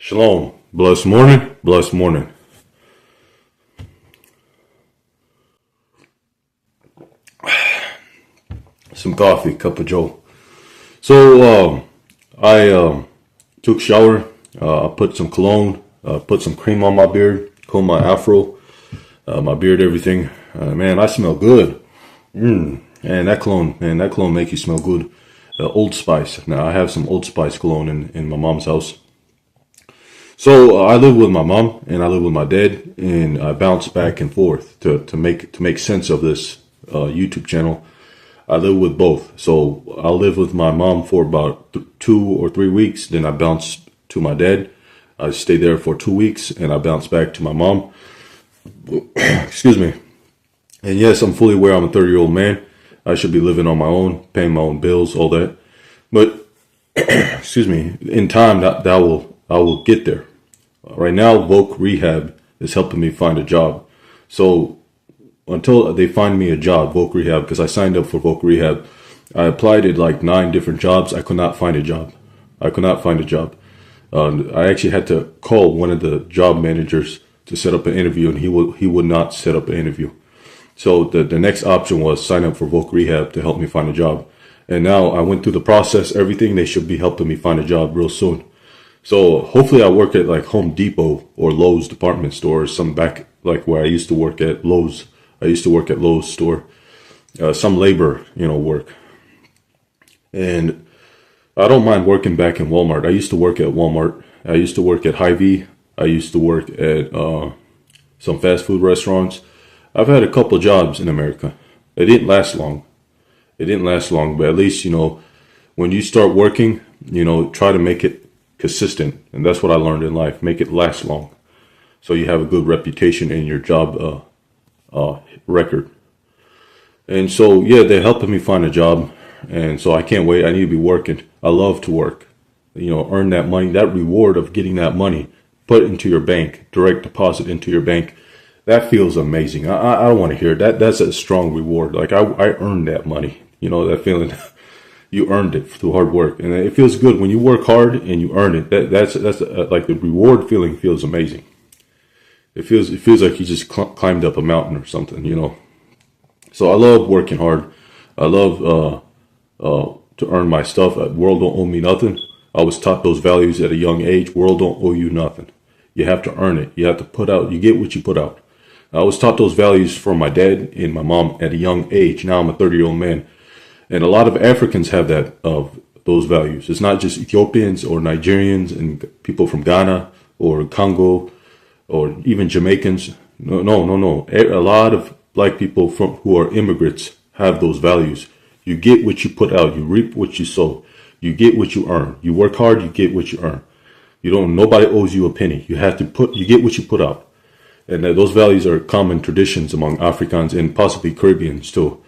Shalom. Blessed morning. Blessed morning. Some coffee, cup of joe. So I took a shower. I put some cologne. Put some cream on my beard. Comb my afro. My beard, everything. Man, I smell good. And that cologne make you smell good. Old Spice. Now I have some Old Spice cologne in my mom's house. So I live with my mom and I live with my dad, and I bounce back and forth to make sense of this YouTube channel. I live with both. So I live with my mom for about 2 or 3 weeks. Then I bounce to my dad. I stay there for 2 weeks and I bounce back to my mom. Excuse me. And yes, I'm fully aware I'm a 30-year-old man. I should be living on my own, paying my own bills, all that. But excuse me, in time I will get there. Right now, Voc Rehab is helping me find a job. So until they find me a job, Voc Rehab, because I signed up for Voc Rehab, I applied at like 9 different jobs. I could not find a job. I actually had to call one of the job managers to set up an interview, and he would not set up an interview. So the next option was sign up for Voc Rehab to help me find a job. And now I went through the process, everything. They should be helping me find a job real soon. So hopefully I work at like Home Depot or Lowe's department store, or some back like where I used to work at Lowe's. I used to work at Lowe's store, some labor, work. And I don't mind working back in Walmart. I used to work at Walmart. I used to work at Hy-Vee. I used to work at some fast food restaurants. I've had a couple jobs in America. It didn't last long. But at least, when you start working, try to make it consistent. And that's what I learned in life. Make it last long. So you have a good reputation in your job record. And so, yeah, they're helping me find a job. And so I can't wait. I need to be working. I love to work. Earn that money, that reward of getting that money, put it into your bank, direct deposit into your bank. That feels amazing. I don't want to hear that. That's a strong reward. Like I earned that money. That feeling. You earned it through hard work, and it feels good when you work hard and you earn it. That's like the reward feeling feels amazing. It feels like you just climbed up a mountain or something, So I love working hard. I love to earn my stuff. The world don't owe me nothing. I was taught those values at a young age. World don't owe you nothing. You have to earn it. You have to put out. You get what you put out. I was taught those values from my dad and my mom at a young age. Now I'm a 30-year-old man. And a lot of Africans have those values. It's not just Ethiopians or Nigerians and people from Ghana or Congo or even Jamaicans. No. A lot of black people who are immigrants have those values. You get what you put out. You reap what you sow. You get what you earn. You work hard. You get what you earn. Nobody owes you a penny. You get what you put out. And those values are common traditions among Africans and possibly Caribbeans too.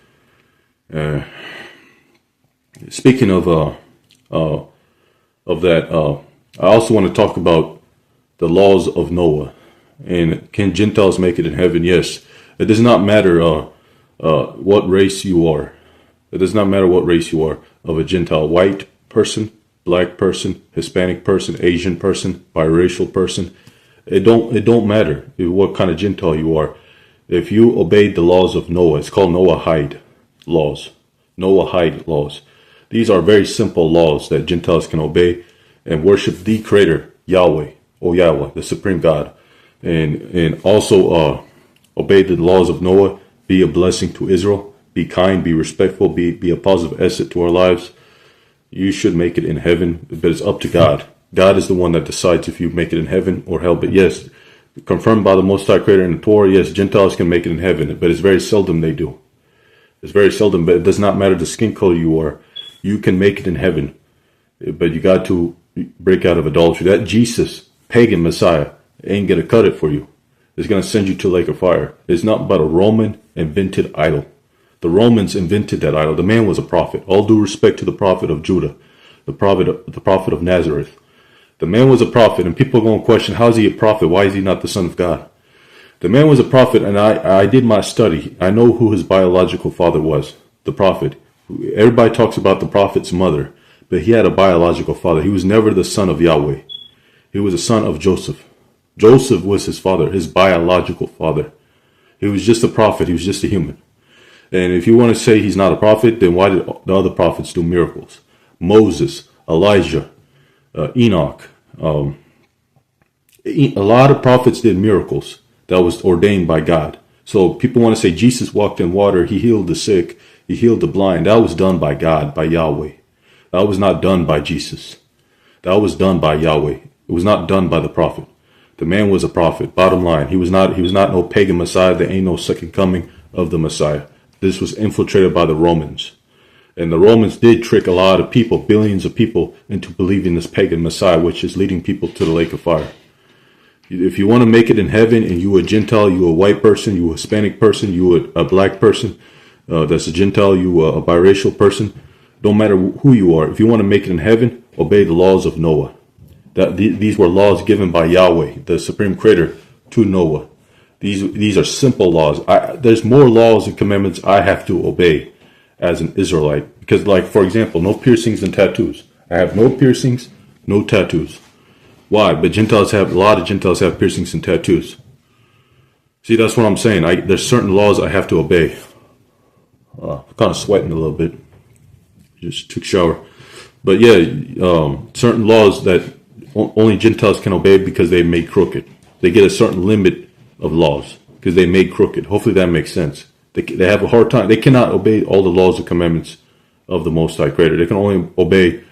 Speaking of that, I also want to talk about the laws of Noah. And can Gentiles make it in heaven? Yes. It does not matter what race you are. It does not matter what race you are of a Gentile. White person, black person, Hispanic person, Asian person, biracial person. It don't matter what kind of Gentile you are. If you obeyed the laws of Noah, it's called Noahide laws. Noahide laws. These are very simple laws that Gentiles can obey and worship the Creator, Yahweh, the Supreme God, and also obey the laws of Noah. Be a blessing to Israel. Be kind. Be respectful. Be a positive asset to our lives. You should make it in heaven, but it's up to God. God is the one that decides if you make it in heaven or hell. But yes, confirmed by the Most High Creator in the Torah, yes, Gentiles can make it in heaven, but it's very seldom they do. It's very seldom, but it does not matter the skin color you are. You can make it in heaven, but you got to break out of adultery. That Jesus, pagan Messiah, ain't going to cut it for you. It's going to send you to a lake of fire. It's not but a Roman invented idol. The Romans invented that idol. The man was a prophet. All due respect to the prophet of Judah, the prophet of Nazareth. The man was a prophet, and people are going to question, how is he a prophet? Why is he not the son of God? The man was a prophet, and I did my study. I know who his biological father was, the prophet. Everybody talks about the prophet's mother, but he had a biological father. He was never the son of Yahweh. He was a son of Joseph. Joseph was his father, his biological father. He was just a prophet. He was just a human. And if you want to say he's not a prophet, then why did the other prophets do miracles? Moses, Elijah, Enoch. A lot of prophets did miracles that was ordained by God. So people want to say Jesus walked in water, he healed the sick, he healed the blind. That was done by God, by Yahweh. That was not done by Jesus. That was done by Yahweh. It was not done by the prophet. The man was a prophet. Bottom line, he was not no pagan Messiah. There ain't no second coming of the Messiah. This was infiltrated by the Romans. And the Romans did trick a lot of people, billions of people, into believing this pagan Messiah, which is leading people to the lake of fire. If you want to make it in heaven and you a Gentile, you a white person, you a Hispanic person, you a black person, that's a Gentile, you a biracial person, don't matter who you are. If you want to make it in heaven, obey the laws of Noah. These were laws given by Yahweh, the supreme creator, to Noah. These are simple laws. There's more laws and commandments I have to obey as an Israelite. Because, like, for example, no piercings and tattoos. I have no piercings, no tattoos. Why? But a lot of Gentiles have piercings and tattoos. See, that's what I'm saying. There's certain laws I have to obey. I'm kind of sweating a little bit. Just took a shower. But yeah, certain laws that only Gentiles can obey because they made crooked. They get a certain limit of laws because they made crooked. Hopefully that makes sense. They have a hard time. They cannot obey all the laws and commandments of the Most High Creator. They can only obey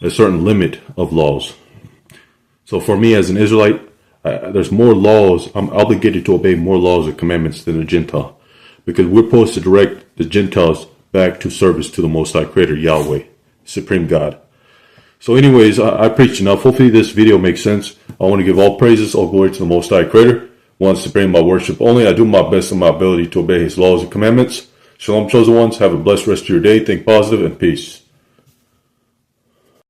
a certain limit of laws. So for me as an Israelite, there's more laws. I'm obligated to obey more laws and commandments than a Gentile, because we're supposed to direct the Gentiles back to service to the Most High Creator, Yahweh, Supreme God. So anyways, I preached enough. Hopefully this video makes sense. I want to give all praises, all glory to the Most High Creator. One supreme, my worship only. I do my best in my ability to obey his laws and commandments. Shalom, chosen ones. Have a blessed rest of your day. Think positive and peace.